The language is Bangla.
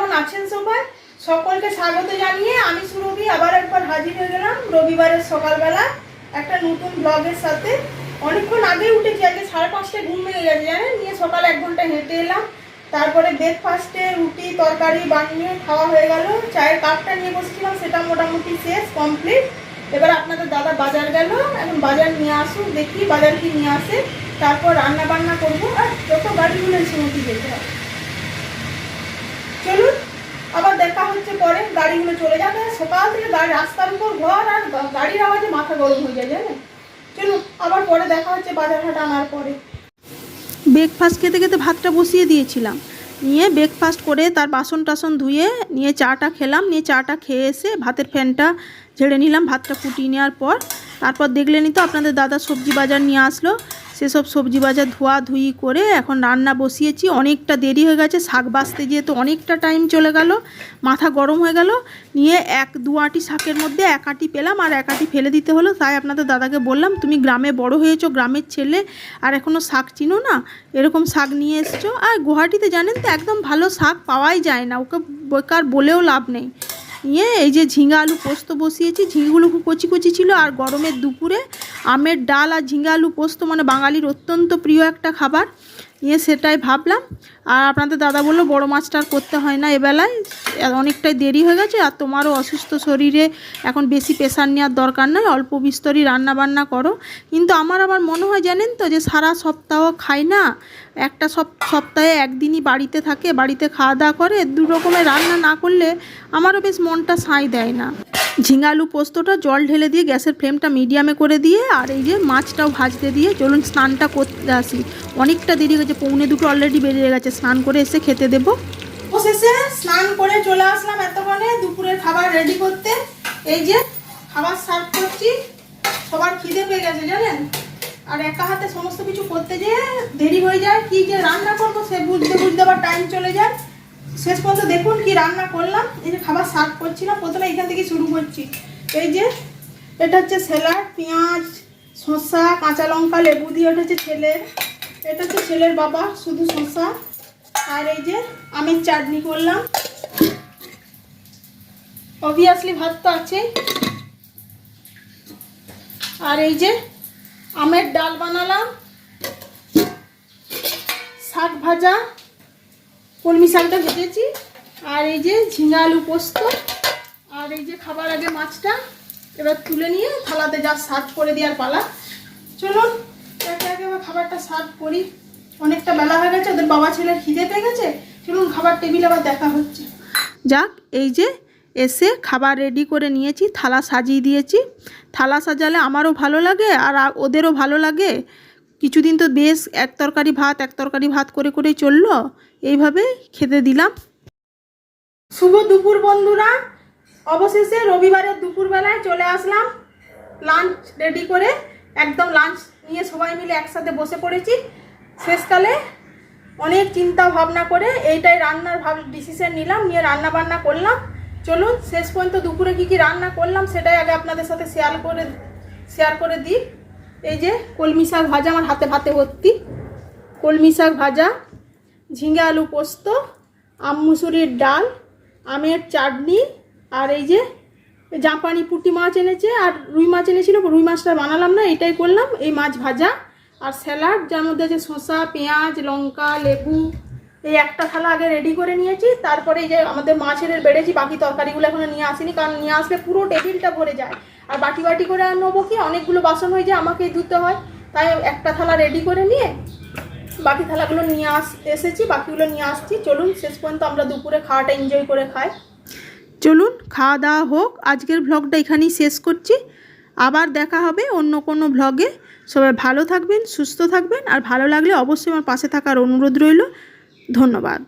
কেমন আছেন সবাই? সকলকে স্বাগত জানিয়ে আমি সুরভি আবার একবার হাজির হয়ে গেলাম রবিবারের সকালবেলা একটা নতুন ব্লগের সাথে। অনেকক্ষণ আগে উঠেছি, আজকে 5:30টায় ঘুম ভেঙে গেছে জানেন। নিয়ে সকালে 1 ঘন্টা হেঁটে এলাম, তারপরে ব্রেকফাস্টে রুটি তরকারি বানিয়ে খাওয়া হয়ে গেল। চায়ের কাপটা নিয়ে বসেছিলাম, সেটা মোটামুটি শেষ, কমপ্লিট। এবার আপনাদের দাদা বাজার গেল, এখন বাজার নিয়ে আসুন, দেখি বাজার কি নিয়ে আসে, তারপর রান্না বান্না করবো। আর যত গাড়িগুলো সমুদ্রে যেতে হয়। চলুন আবার দেখা হচ্ছে পরে, গাড়িগুলো চলে যাবে। সকাল থেকে গাড়ি রাস্তার উপর ঘর আর গাড়ির আওয়াজে মাথা গরম হয়ে যায় জানেন। চলুন আবার পরে দেখা হচ্ছে বাজার হাট আনার পরে। ব্রেকফাস্ট খেতে খেতে ভাতটা বসিয়ে দিয়েছিলাম, নিয়ে ব্রেকফাস্ট করে তার বাসন টাসন ধুয়ে নিয়ে চাটা খেলাম। নিয়ে চাটা খেয়ে এসে ভাতের ফ্যানটা ঝেড়ে নিলাম, ভাতটা ফুটিয়ে নেওয়ার পর। তারপর দেখলেনই তো আপনাদের দাদা সবজি বাজার নিয়ে আসলো, সেসব সবজি বাজার ধোয়াধুয়ি করে এখন রান্না বসিয়েছি। অনেকটা দেরি হয়ে গেছে, শাক বাছতে যেয়ে তো অনেকটা টাইম চলে গেল, মাথা গরম হয়ে গেল। নিয়ে 1-2 আঁটি শাকের মধ্যে 1 আঁটি পেলাম আর 1 আঁটি ফেলে দিতে হলো। তাই আপনাদের দাদাকে বললাম, তুমি গ্রামে বড় হয়েছো, গ্রামের ছেলে, আর এখনও শাক চিনো না, এরকম শাক নিয়ে এসছো। আর গুয়াহাটিতে জানেন তো একদম ভালো শাক পাওয়াই যায় না, ওকে বেকার বলেও লাভ নেই। নিয়ে এই যে ঝিঙা আলু পোস্ত বসিয়েছি, ঝিঙেগুলো খুব কচি কচি ছিল। আর গরমের দুপুরে আমের ডাল আর ঝিঙা আলু পোস্ত মানে বাঙালির অত্যন্ত প্রিয় একটা খাবার। নিয়ে সেটাই ভাবলাম। আর আপনাদের দাদা বললো বড় মাছটা আর করতে হয় না এবেলায়, অনেকটাই দেরি হয়ে গেছে, আর তোমারও অসুস্থ শরীরে এখন বেশি প্রেশার নেওয়ার দরকার নয়, অল্প বিস্তরই রান্না বান্না করো। কিন্তু আমার আবার মনে হয় জানেন তো, যে সারা সপ্তাহ খাই না, একটা সপ্তাহে একদিনই বাড়িতে থাকে, বাড়িতে খাওয়া দাওয়া করে, 2 রকমের রান্না না করলে আমারও বেশ মনটা সায় দেয় না। ঝিঙা আলু পোস্তটা জল ঢেলে দিয়ে গ্যাসের ফ্লেমটা মিডিয়ামে করে দিয়ে, আর এই যে মাছটাও ভাজতে দিয়ে চলুন স্নানটা করতে আসি। অনেকটা দেরি হয়েছে, 1:45 অলরেডি বেরিয়ে গেছে। স্নান করে এসে খেতে দেবো। অবশেষে স্নান করে চলে আসলাম এতক্ষণে দুপুরের খাবার রেডি করতে। এই যে খাবার সার্ভ করছি, সবার খিদে পেয়ে গেছে জানেন। আর একা হাতে সমস্ত কিছু করতে যেয়ে দেরি হয়ে যায়, কি যে রান্না করবো সে বুঝতে আবার টাইম চলে যায়। শেষ পর্যন্ত দেখুন কি রান্না করলাম। এই যে খাবার সার্ভ করছিলাম, প্রথমে এখান থেকে শুরু করছি। এই যে এটা হচ্ছে স্যালাড, পেঁয়াজ শসা কাঁচা লঙ্কা লেবু দিয়ে, এটা হচ্ছে ছেলের, এটা হচ্ছে ছেলের বাবা শুধু শসা। আর এই যে আমের চাটনি করলাম, অবভিয়াসলি ভাত তো আছেই। আর এই যে আমের ডাল বানালাম, শাক ভাজা, কলমি শাকটা ভেজেছি, আর এই যে ঝিঙা আলু পোস্ত। আর এই যে খাবার আগে মাছটা এবার তুলে নিয়ে থালাতে যা সার্ভ করে দেওয়ার পালা। চলুন একে একে আবার খাবারটা সার্ভ করি, অনেকটা বেলা হয়ে গেছে, ওদের বাবা ছেলের খিদে পেয়ে গেছে। চলুন খাবার টেবিল আবার দেখা হচ্ছে। যাক, এই যে এসে খাবার রেডি করে নিয়েছি, থালা সাজিয়ে দিয়েছি। থালা সাজালে আমারও ভালো লাগে আর ওদেরও ভালো লাগে। কিছুদিন তো বেশ এক তরকারি ভাত করে করেই চললো, এইভাবে খেতে দিলাম। শুভ দুপুর বন্ধুরা, অবশেষে রবিবারের দুপুরবেলায় চলে আসলাম লাঞ্চ রেডি করে। একদম লাঞ্চ নিয়ে সবাই মিলে একসাথে বসে পড়েছি। শেষকালে অনেক চিন্তা ভাবনা করে এইটাই রান্নার ডিসিশন নিলাম, নিয়ে রান্না বান্না করলাম। চলুন শেষ পর্যন্ত দুপুরে কি রান্না করলাম সেটাই আগে আপনাদের সাথে শেয়ার করে দিই। এই যে কলমি শাক ভাজা, আমার হাতে ভাতে ভর্তি কলমি শাক ভাজা, ঝিঙে আলু পোস্ত, আম মুসুরির ডাল, আমের চাটনি, আর এই যে জাপানি পুঁটি মাছ এনেছে আর রুই মাছ এনেছিল, রুই মাছটা বানালাম না, এটাই করলাম। এই মাছ ভাজা আর স্যালাড, যার মধ্যে আছে শসা পেঁয়াজ লঙ্কা লেবু। এই একটা থালা আগে রেডি করে নিয়েছি, তারপরে এই যে আমাদের মাছের বেড়েছি, বাকি তরকারিগুলো এখনো নিয়ে আসিনি, কারণ নিয়ে আসলে পুরো টেবিলটা ভরে যায়। আর বাটি বাটি করে আর নেবো কি, অনেকগুলো বাসন হয়ে যায়, আমাকেই ধুতে হয়। তাই একটা থালা রেডি করে নিয়ে বাকি থালাগুলো নিয়ে এসেছি, বাকিগুলো নিয়ে আসছি। চলুন শেষ পর্যন্ত আমরা দুপুরে খাওয়াটা এনজয় করে খাই। চলুন খাওয়া দাওয়া হোক। আজকের ভ্লগটা এখানেই শেষ করছি, আবার দেখা হবে অন্য কোনো ভ্লগে। সবাই ভালো থাকবেন, সুস্থ থাকবেন, আর ভালো লাগলে অবশ্যই আমার পাশে থাকার অনুরোধ রইল। ধন্যবাদ।